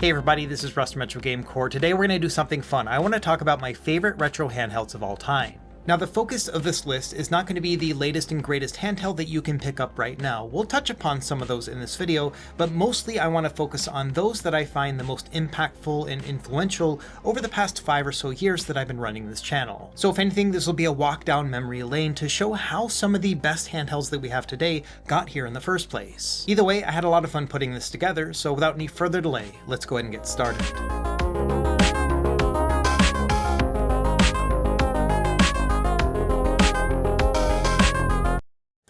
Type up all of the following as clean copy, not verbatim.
Hey everybody, this is Russ from Retro Game Core. Today we're going to do something fun. I want to talk about my favorite retro handhelds of all time. Now the focus of this list is not going to be the latest and greatest handheld that you can pick up right now. We'll touch upon some of those in this video, but mostly I want to focus on those that I find the most impactful and influential over the past 5 or so years that I've been running this channel. So if anything, this will be a walk down memory lane to show how some of the best handhelds that we have today got here in the first place. Either way, I had a lot of fun putting this together, so without any further delay, let's go ahead and get started.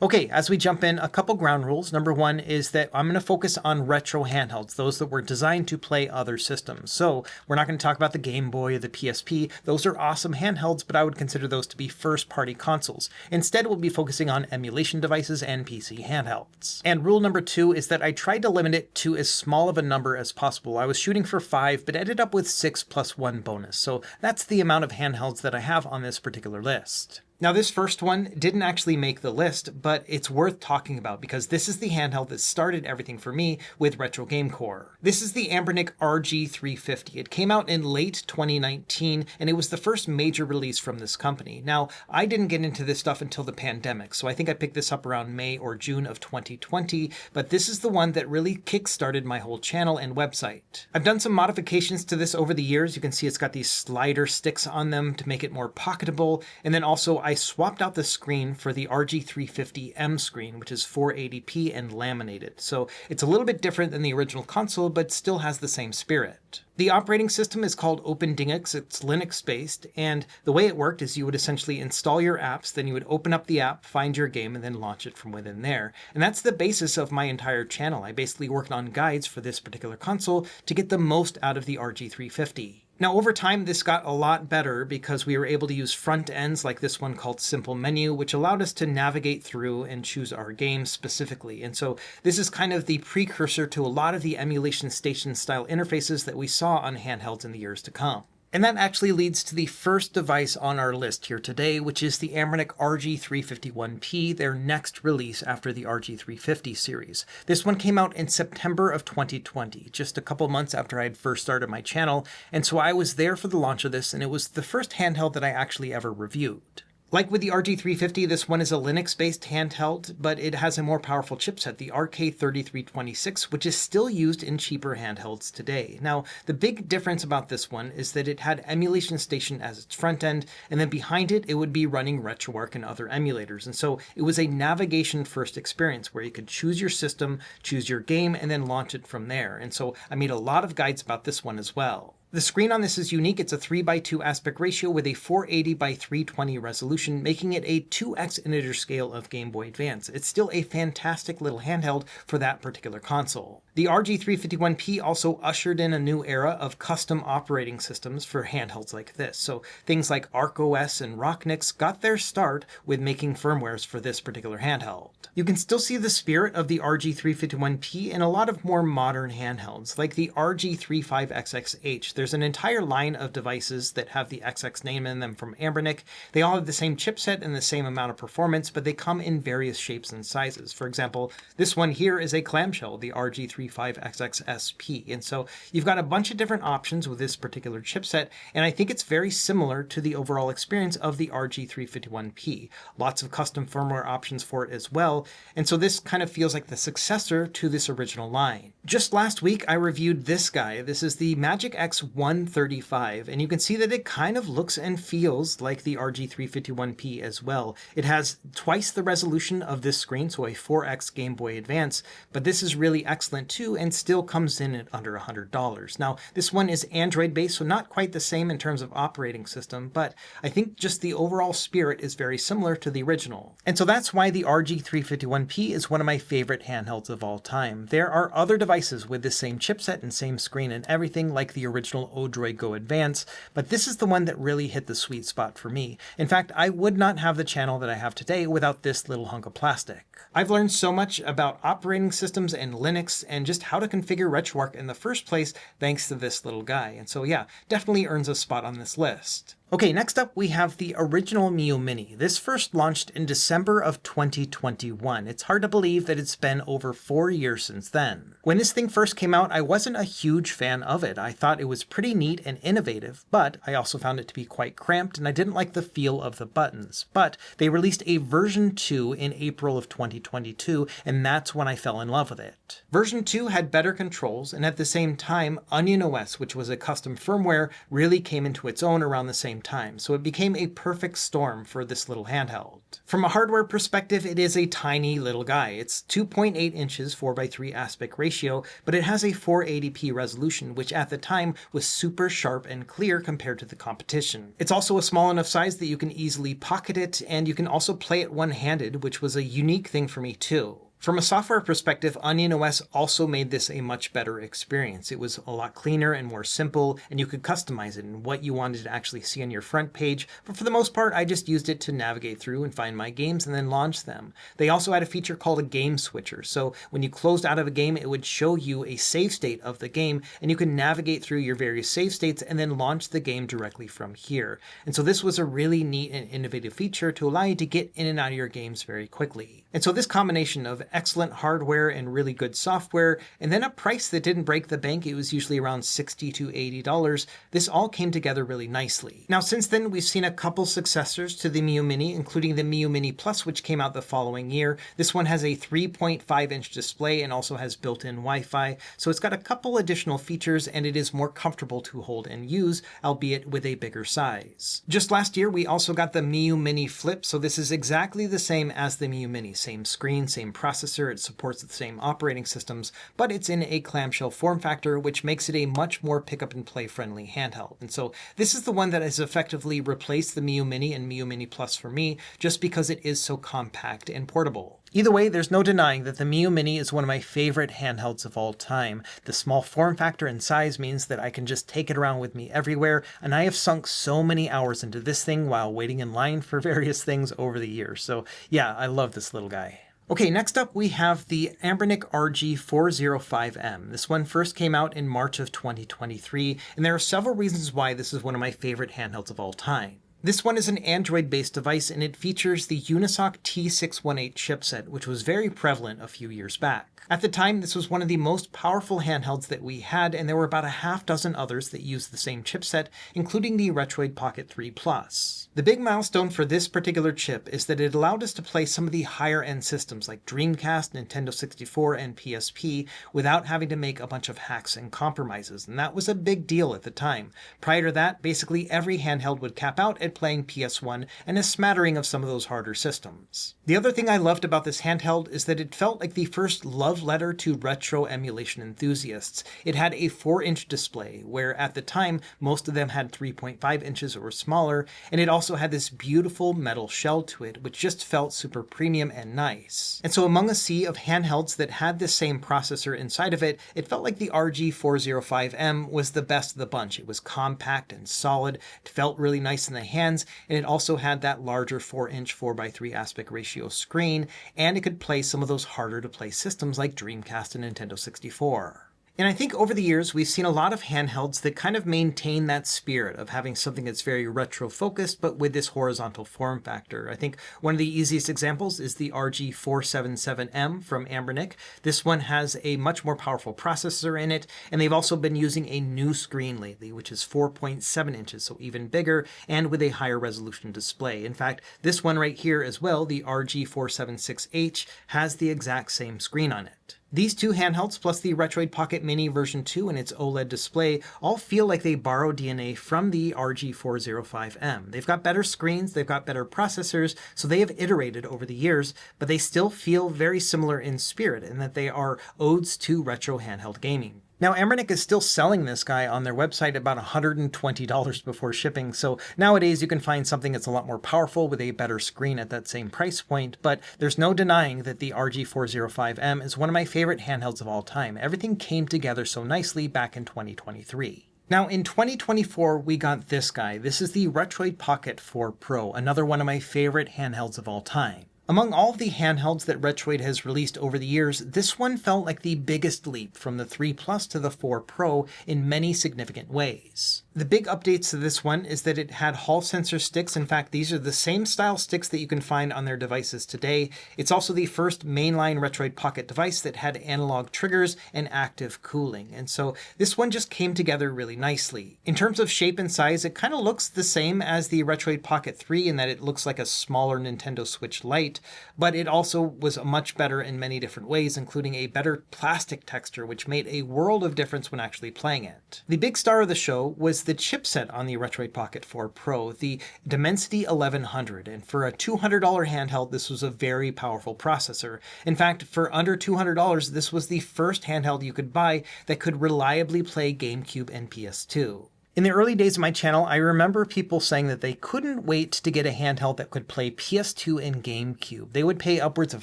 Okay, as we jump in, a couple ground rules. Number one is that I'm going to focus on retro handhelds, those that were designed to play other systems. So we're not going to talk about the Game Boy or the PSP. Those are awesome handhelds, but I would consider those to be first-party consoles. Instead, we'll be focusing on emulation devices and PC handhelds. And rule number two is that I tried to limit it to as small of a number as possible. I was shooting for 5, but ended up with 6 plus 1 bonus. So that's the amount of handhelds that I have on this particular list. Now this first one didn't actually make the list, but it's worth talking about because this is the handheld that started everything for me with Retro Game Core. This is the Anbernic RG350. It came out in late 2019 and it was the first major release from this company. Now I didn't get into this stuff until the pandemic, so I think I picked this up around May or June of 2020, but this is the one that really kick-started my whole channel and website. I've done some modifications to this over the years. You can see it's got these slider sticks on them to make it more pocketable, and then also I swapped out the screen for the RG350M screen, which is 480p and laminated. So it's a little bit different than the original console, but still has the same spirit. The operating system is called OpenDingX. It's Linux-based, and the way it worked is you would essentially install your apps, then you would open up the app, find your game, and then launch it from within there. And that's the basis of my entire channel. I basically worked on guides for this particular console to get the most out of the RG350. Now, over time, this got a lot better because we were able to use front ends like this one called Simple Menu, which allowed us to navigate through and choose our games specifically. And so this is kind of the precursor to a lot of the emulation station style interfaces that we saw on handhelds in the years to come. And that actually leads to the first device on our list here today, which is the Anbernic RG351P, their next release after the RG350 series. This one came out in September of 2020, just a couple months after I had first started my channel, and so I was there for the launch of this, and it was the first handheld that I actually ever reviewed. Like with the RG350, this one is a Linux-based handheld, but it has a more powerful chipset, the RK3326, which is still used in cheaper handhelds today. Now, the big difference about this one is that it had Emulation Station as its front end, and then behind it, it would be running RetroArch and other emulators. And so it was a navigation-first experience where you could choose your system, choose your game, and then launch it from there. And so I made a lot of guides about this one as well. The screen on this is unique. It's a 3:2 aspect ratio with a 480x320 resolution, making it a 2x integer scale of Game Boy Advance. It's still a fantastic little handheld for that particular console. The RG351P also ushered in a new era of custom operating systems for handhelds like this. So things like ArcOS and Rocknix got their start with making firmwares for this particular handheld. You can still see the spirit of the RG351P in a lot of more modern handhelds, like the RG35XXH. There's an entire line of devices that have the XX name in them from Anbernic. They all have the same chipset and the same amount of performance, but they come in various shapes and sizes. For example, this one here is a clamshell, the RG35XXSP. And so you've got a bunch of different options with this particular chipset, and I think it's very similar to the overall experience of the RG351P. Lots of custom firmware options for it as well, and so this kind of feels like the successor to this original line. Just last week, I reviewed this guy. This is the Magic X135, and you can see that it kind of looks and feels like the RG351P as well. It has twice the resolution of this screen, so a 4x Game Boy Advance, but this is really excellent too and still comes in at under $100. Now, this one is Android-based, so not quite the same in terms of operating system, but I think just the overall spirit is very similar to the original. And so that's why the RG351P is one of my favorite handhelds of all time. There are other devices with the same chipset and same screen and everything like the original Odroid Go Advance, but this is the one that really hit the sweet spot for me. In fact, I would not have the channel that I have today without this little hunk of plastic. I've learned so much about operating systems and Linux and just how to configure RetroArch in the first place thanks to this little guy. And so yeah, definitely earns a spot on this list. Okay, next up we have the original Miyoo Mini. This first launched in December of 2021. It's hard to believe that it's been over 4 years since then. When this thing first came out, I wasn't a huge fan of it. I thought it was pretty neat and innovative, but I also found it to be quite cramped and I didn't like the feel of the buttons. But they released a version 2 in April of 2022, and that's when I fell in love with it. Version 2 had better controls, and at the same time, Onion OS, which was a custom firmware, really came into its own around the same time, so it became a perfect storm for this little handheld. From a hardware perspective, it is a tiny little guy. It's 2.8 inches 4:3 aspect ratio, but it has a 480p resolution, which at the time was super sharp and clear compared to the competition. It's also a small enough size that you can easily pocket it, and you can also play it one-handed, which was a unique thing for me too. From a software perspective, Onion OS also made this a much better experience. It was a lot cleaner and more simple, and you could customize it in what you wanted to actually see on your front page. But for the most part, I just used it to navigate through and find my games and then launch them. They also had a feature called a game switcher. So when you closed out of a game, it would show you a save state of the game, and you can navigate through your various save states and then launch the game directly from here. And so this was a really neat and innovative feature to allow you to get in and out of your games very quickly. And so this combination of excellent hardware and really good software, and then a price that didn't break the bank, it was usually around $60 to $80, this all came together really nicely. Now since then, we've seen a couple successors to the Miyoo Mini, including the Miyoo Mini Plus, which came out the following year. This one has a 3.5-inch display and also has built-in Wi-Fi, so it's got a couple additional features and it is more comfortable to hold and use, albeit with a bigger size. Just last year, we also got the Miyoo Mini Flip, so this is exactly the same as the Miyoo Mini. Same screen, same processor, it supports the same operating systems, but it's in a clamshell form factor, which makes it a much more pick up and play friendly handheld. And so this is the one that has effectively replaced the Miyoo Mini and Miyoo Mini Plus for me, just because it is so compact and portable. Either way, there's no denying that the Miyoo Mini is one of my favorite handhelds of all time. The small form factor and size means that I can just take it around with me everywhere, and I have sunk so many hours into this thing while waiting in line for various things over the years. So yeah, I love this little guy. Okay, next up we have the Anbernic RG405M. This one first came out in March of 2023, and there are several reasons why this is one of my favorite handhelds of all time. This one is an Android-based device, and it features the Unisoc T618 chipset, which was very prevalent a few years back. At the time, this was one of the most powerful handhelds that we had, and there were about a half dozen others that used the same chipset, including the Retroid Pocket 3 Plus. The big milestone for this particular chip is that it allowed us to play some of the higher-end systems like Dreamcast, Nintendo 64, and PSP without having to make a bunch of hacks and compromises, and that was a big deal at the time. Prior to that, basically every handheld would cap out at playing PS1 and a smattering of some of those harder systems. The other thing I loved about this handheld is that it felt like the first love letter to retro emulation enthusiasts. It had a 4-inch display, where at the time most of them had 3.5 inches or smaller, and it also had this beautiful metal shell to it, which just felt super premium and nice. And so among a sea of handhelds that had this same processor inside of it, it felt like the RG405M was the best of the bunch. It was compact and solid, it felt really nice in the hands, and it also had that larger 4-inch 4:3 aspect ratio screen, and it could play some of those harder to play systems like Dreamcast and Nintendo 64. And I think over the years, we've seen a lot of handhelds that kind of maintain that spirit of having something that's very retro-focused, but with this horizontal form factor. I think one of the easiest examples is the RG477M from Anbernic. This one has a much more powerful processor in it, and they've also been using a new screen lately, which is 4.7 inches, so even bigger, and with a higher resolution display. In fact, this one right here as well, the RG476H, has the exact same screen on it. These two handhelds, plus the Retroid Pocket Mini version 2 and its OLED display, all feel like they borrow DNA from the RG405M. They've got better screens, they've got better processors, so they have iterated over the years, but they still feel very similar in spirit in that they are odes to retro handheld gaming. Now, Anbernic is still selling this guy on their website at about $120 before shipping, so nowadays you can find something that's a lot more powerful with a better screen at that same price point, but there's no denying that the RG405M is one of my favorite handhelds of all time. Everything came together so nicely back in 2023. Now, in 2024, we got this guy. This is the Retroid Pocket 4 Pro, another one of my favorite handhelds of all time. Among all of the handhelds that Retroid has released over the years, this one felt like the biggest leap from the 3 Plus to the 4 Pro in many significant ways. The big updates to this one is that it had Hall sensor sticks. In fact, these are the same style sticks that you can find on their devices today. It's also the first mainline Retroid Pocket device that had analog triggers and active cooling. And so this one just came together really nicely. In terms of shape and size, it kind of looks the same as the Retroid Pocket 3 in that it looks like a smaller Nintendo Switch Lite, but it also was much better in many different ways, including a better plastic texture, which made a world of difference when actually playing it. The big star of the show was the chipset on the Retroid Pocket 4 Pro, the Dimensity 1100, and for a $200 handheld, this was a very powerful processor. In fact, for under $200, this was the first handheld you could buy that could reliably play GameCube and PS2. In the early days of my channel, I remember people saying that they couldn't wait to get a handheld that could play PS2 and GameCube. They would pay upwards of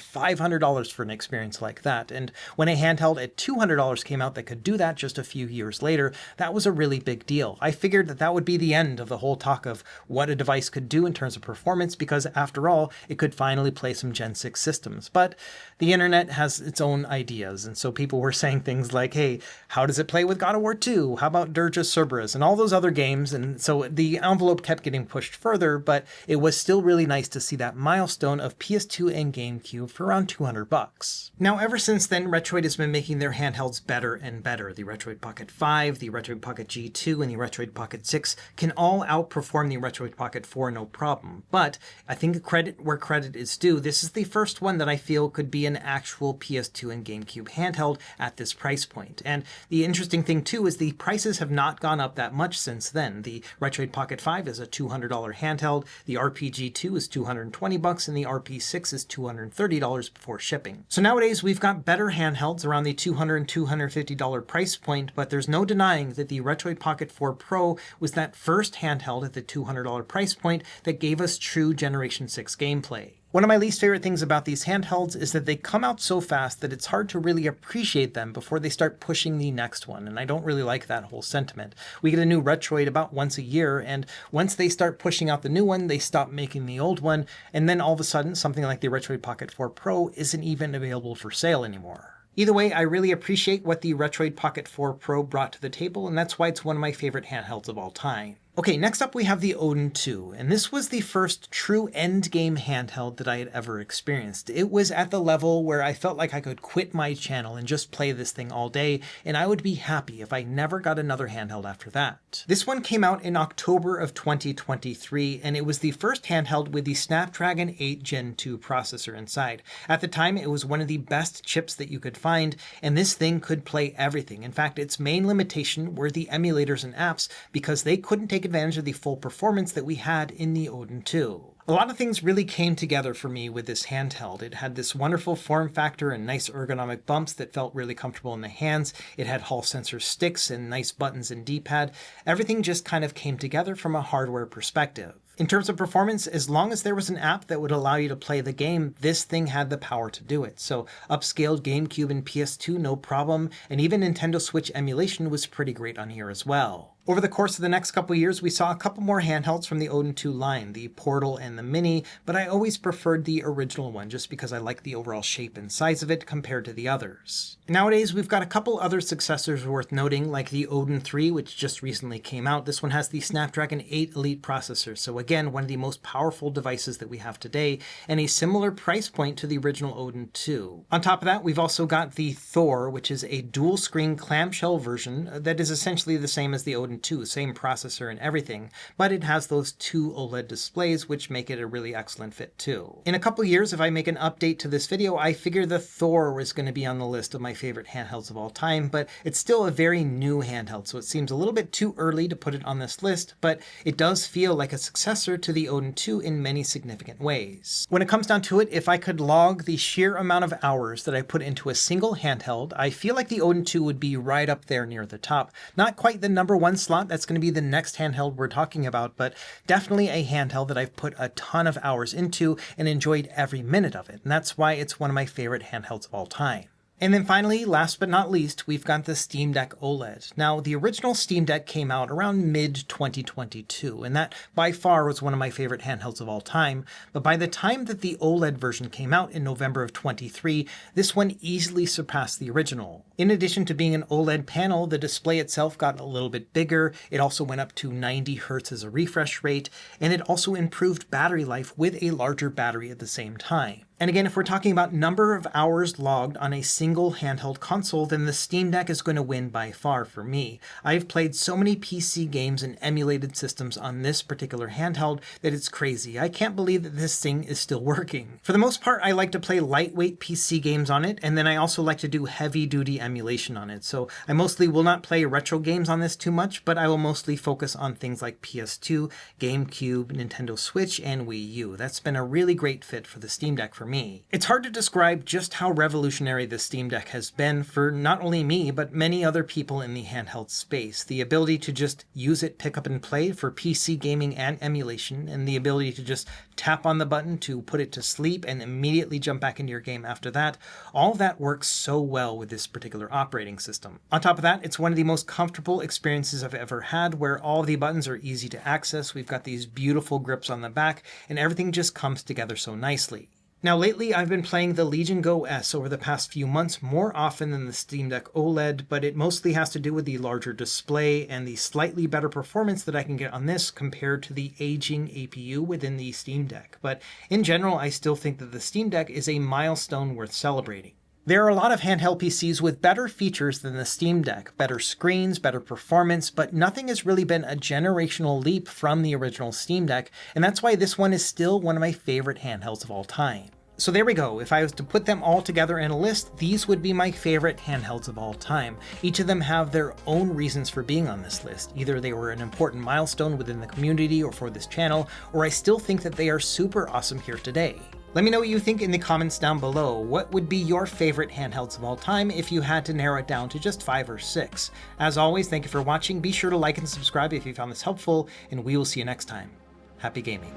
$500 for an experience like that. And when a handheld at $200 came out that could do that just a few years later, that was a really big deal. I figured that that would be the end of the whole talk of what a device could do in terms of performance, because after all, it could finally play some Gen 6 systems. But the internet has its own ideas, and so people were saying things like, hey, how does it play with God of War 2? How about Dirge of Cerberus? And all those other games. And so the envelope kept getting pushed further, but it was still really nice to see that milestone of PS2 and GameCube for around $200. Now, ever since then, Retroid has been making their handhelds better and better. The Retroid Pocket 5, the Retroid Pocket G2, and the Retroid Pocket 6 can all outperform the Retroid Pocket 4 no problem. But I think credit where credit is due, this is the first one that I feel could be an actual PS2 and GameCube handheld at this price point. And the interesting thing too is the prices have not gone up that much since then. The Retroid Pocket 5 is a $200 handheld, the RPG2 is $220, and the RP6 is $230 before shipping. So nowadays we've got better handhelds around the $200 and $250 price point, but there's no denying that the Retroid Pocket 4 Pro was that first handheld at the $200 price point that gave us true Generation 6 gameplay. One of my least favorite things about these handhelds is that they come out so fast that it's hard to really appreciate them before they start pushing the next one, and I don't really like that whole sentiment. We get a new Retroid about once a year, and once they start pushing out the new one, they stop making the old one, and then all of a sudden, something like the Retroid Pocket 4 Pro isn't even available for sale anymore. Either way, I really appreciate what the Retroid Pocket 4 Pro brought to the table, and that's why it's one of my favorite handhelds of all time. Okay, next up we have the Odin 2, and this was the first true endgame handheld that I had ever experienced. It was at the level where I felt like I could quit my channel and just play this thing all day, and I would be happy if I never got another handheld after that. This one came out in October of 2023, and it was the first handheld with the Snapdragon 8 Gen 2 processor inside. At the time, it was one of the best chips that you could find, and this thing could play everything. In fact, its main limitation were the emulators and apps, because they couldn't take advantage of the full performance that we had in the Odin 2. A lot of things really came together for me with this handheld. It had this wonderful form factor and nice ergonomic bumps that felt really comfortable in the hands. It had Hall sensor sticks and nice buttons and D-pad. Everything just kind of came together from a hardware perspective. In terms of performance, as long as there was an app that would allow you to play the game, this thing had the power to do it. So upscaled GameCube and PS2, no problem, and even Nintendo Switch emulation was pretty great on here as well. Over the course of the next couple years, we saw a couple more handhelds from the Odin 2 line, the Portal and the Mini, but I always preferred the original one just because I like the overall shape and size of it compared to the others. Nowadays, we've got a couple other successors worth noting, like the Odin 3, which just recently came out. This one has the Snapdragon 8 Elite processor, so again, one of the most powerful devices that we have today, and a similar price point to the original Odin 2. On top of that, we've also got the Thor, which is a dual-screen clamshell version that is essentially the same as the Odin 2, same processor and everything, but it has those two OLED displays, which make it a really excellent fit too. In a couple years, if I make an update to this video, I figure the Thor was going to be on the list of my favorite handhelds of all time, but it's still a very new handheld, so it seems a little bit too early to put it on this list, but it does feel like a successor to the Odin 2 in many significant ways. When it comes down to it, if I could log the sheer amount of hours that I put into a single handheld, I feel like the Odin 2 would be right up there near the top. Not quite the number one slot, that's going to be the next handheld we're talking about, but definitely a handheld that I've put a ton of hours into and enjoyed every minute of it, and that's why it's one of my favorite handhelds of all time. And then finally, last but not least, we've got the Steam Deck OLED. Now, the original Steam Deck came out around mid-2022, and that by far was one of my favorite handhelds of all time. But by the time that the OLED version came out in November of 23, this one easily surpassed the original. In addition to being an OLED panel, the display itself got a little bit bigger. It also went up to 90 Hz as a refresh rate, and it also improved battery life with a larger battery at the same time. And again, if we're talking about number of hours logged on a single handheld console, then the Steam Deck is going to win by far for me. I've played so many PC games and emulated systems on this particular handheld that it's crazy. I can't believe that this thing is still working. For the most part, I like to play lightweight PC games on it, and then I also like to do heavy-duty emulation on it. So I mostly will not play retro games on this too much, but I will mostly focus on things like PS2, GameCube, Nintendo Switch, and Wii U. That's been a really great fit for the Steam Deck for me. It's hard to describe just how revolutionary the Steam Deck has been for not only me, but many other people in the handheld space. The ability to just use it, pick up and play for PC gaming and emulation, and the ability to just tap on the button to put it to sleep and immediately jump back into your game after that. All that works so well with this particular operating system. On top of that, it's one of the most comfortable experiences I've ever had, where all of the buttons are easy to access. We've got these beautiful grips on the back, and everything just comes together so nicely. Now lately I've been playing the Legion Go S over the past few months more often than the Steam Deck OLED, but it mostly has to do with the larger display and the slightly better performance that I can get on this compared to the aging APU within the Steam Deck. But in general, I still think that the Steam Deck is a milestone worth celebrating. There are a lot of handheld PCs with better features than the Steam Deck, better screens, better performance, but nothing has really been a generational leap from the original Steam Deck, and that's why this one is still one of my favorite handhelds of all time. So there we go. If I was to put them all together in a list, these would be my favorite handhelds of all time. Each of them have their own reasons for being on this list. Either they were an important milestone within the community or for this channel, or I still think that they are super awesome here today. Let me know what you think in the comments down below. What would be your favorite handhelds of all time if you had to narrow it down to just 5 or 6? As always, thank you for watching. Be sure to like and subscribe if you found this helpful, and we will see you next time. Happy gaming.